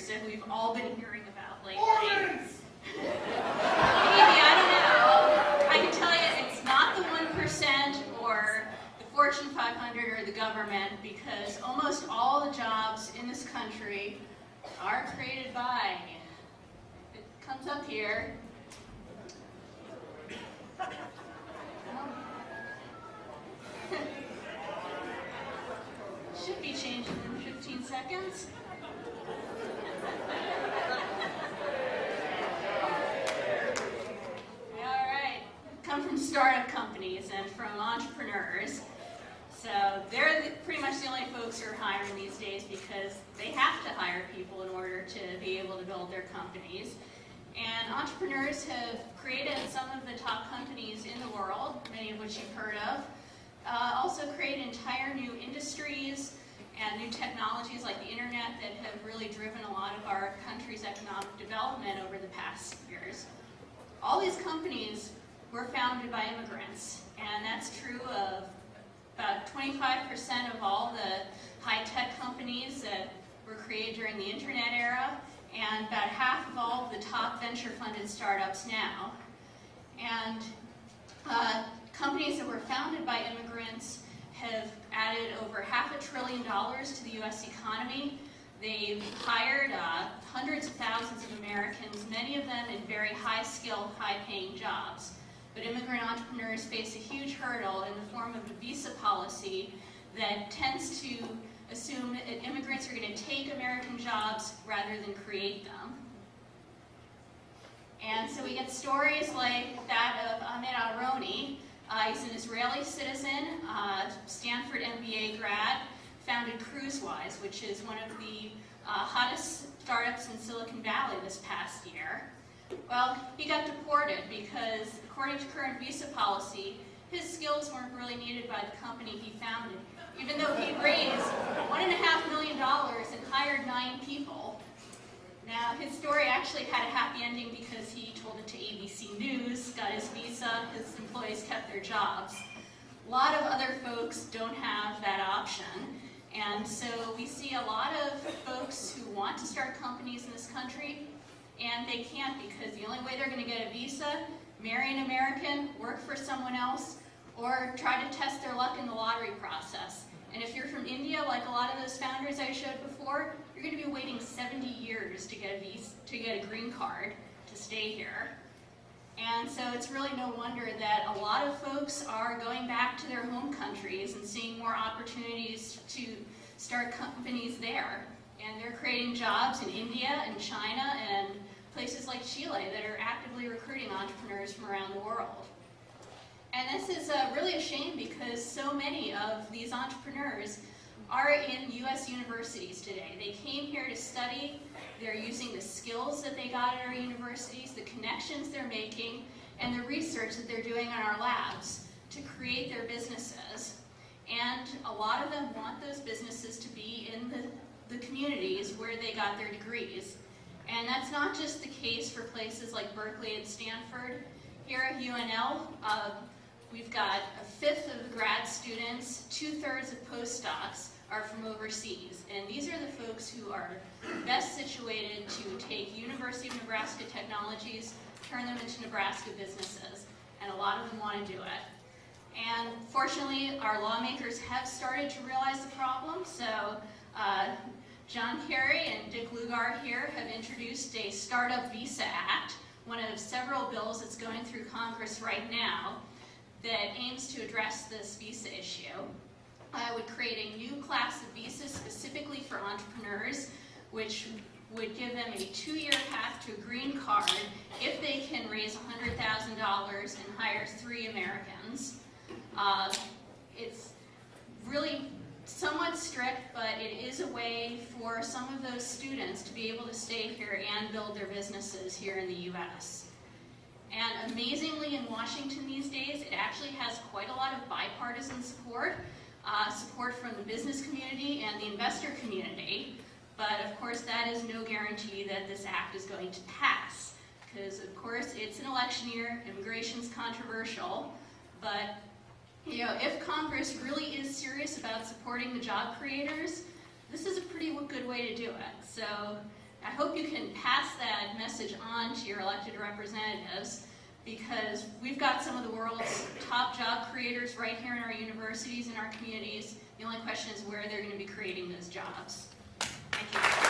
entrepreneurs that we've all been hearing about lately. Maybe, I don't know. I can tell you it's not the 1% or the Fortune 500 or the government, because almost all the jobs in this country are created by, it comes up here, should be changing in 15 seconds. Alright, come from startup companies and from entrepreneurs. So they're pretty much the only folks who are hiring these days because they have to hire people in order to be able to build their companies. And entrepreneurs have created some of the top companies in the world, many of which you've heard of. Also create entire new industries and new technologies like the internet that have really driven a lot of our country's economic development over the past years. All these companies were founded by immigrants, and that's true of about 25% of all the high-tech companies that were created during the internet era, and about half of all of the top venture-funded startups now. And companies that were founded by immigrants have added over $500 billion to the US economy. They've hired hundreds of thousands of Americans, many of them in very high-skilled, high-paying jobs. But immigrant entrepreneurs face a huge hurdle in the form of a visa policy that tends to assume that immigrants are going to take American jobs rather than create them. And so we get stories like that of Ahmed Al-Roni. He's an Israeli citizen, Stanford MBA grad, founded CruiseWise, which is one of the hottest startups in Silicon Valley this past year. Well, he got deported because, according to current visa policy, his skills weren't really needed by the company he founded, even though he raised $1.5 million and hired 9 people. Now, his story actually had a happy ending because he told it to ABC News, got his visa, his employees kept their jobs. A lot of other folks don't have that option, and so we see a lot of folks who want to start companies in this country, and they can't because the only way they're going to get a visa, marry an American, work for someone else, or try to test their luck in the lottery process. And if you're from India, like a lot of those founders I showed before, you're going to be waiting 70 years to get a visa, to get a green card to stay here. And so it's really no wonder that a lot of folks are going back to their home countries and seeing more opportunities to start companies there. And they're creating jobs in India and China and places like Chile that are actively recruiting entrepreneurs from around the world. And this is really a shame because so many of these entrepreneurs are in US universities today. They came here to study, they're using the skills that they got at our universities, the connections they're making, and the research that they're doing in our labs to create their businesses. And a lot of them want those businesses to be in the communities where they got their degrees. And that's not just the case for places like Berkeley and Stanford. Here at UNL, we've got 1/5 of the grad students, 2/3 of postdocs are from overseas. And these are the folks who are best situated to take University of Nebraska technologies, turn them into Nebraska businesses. And a lot of them want to do it. And fortunately, our lawmakers have started to realize the problem. So John Kerry and Dick Lugar here have introduced a Startup Visa Act, one of several bills that's going through Congress right now that aims to address this visa issue. Would create a new class of visas specifically for entrepreneurs, which would give them a 2-year path to a green card if they can raise $100,000 and hire 3 Americans. It's really somewhat strict, but it is a way for some of those students to be able to stay here and build their businesses here in the US. And amazingly, in Washington these days, it actually has quite a lot of bipartisan support, support from the business community and the investor community. But of course, that is no guarantee that this act is going to pass, because of course it's an election year, immigration's controversial, but if Congress really is serious about supporting the job creators, this is a pretty good way to do it. So I hope you can pass that message on to your elected representatives, because we've got some of the world's top job creators right here in our universities and our communities. The only question is where they're going to be creating those jobs. Thank you.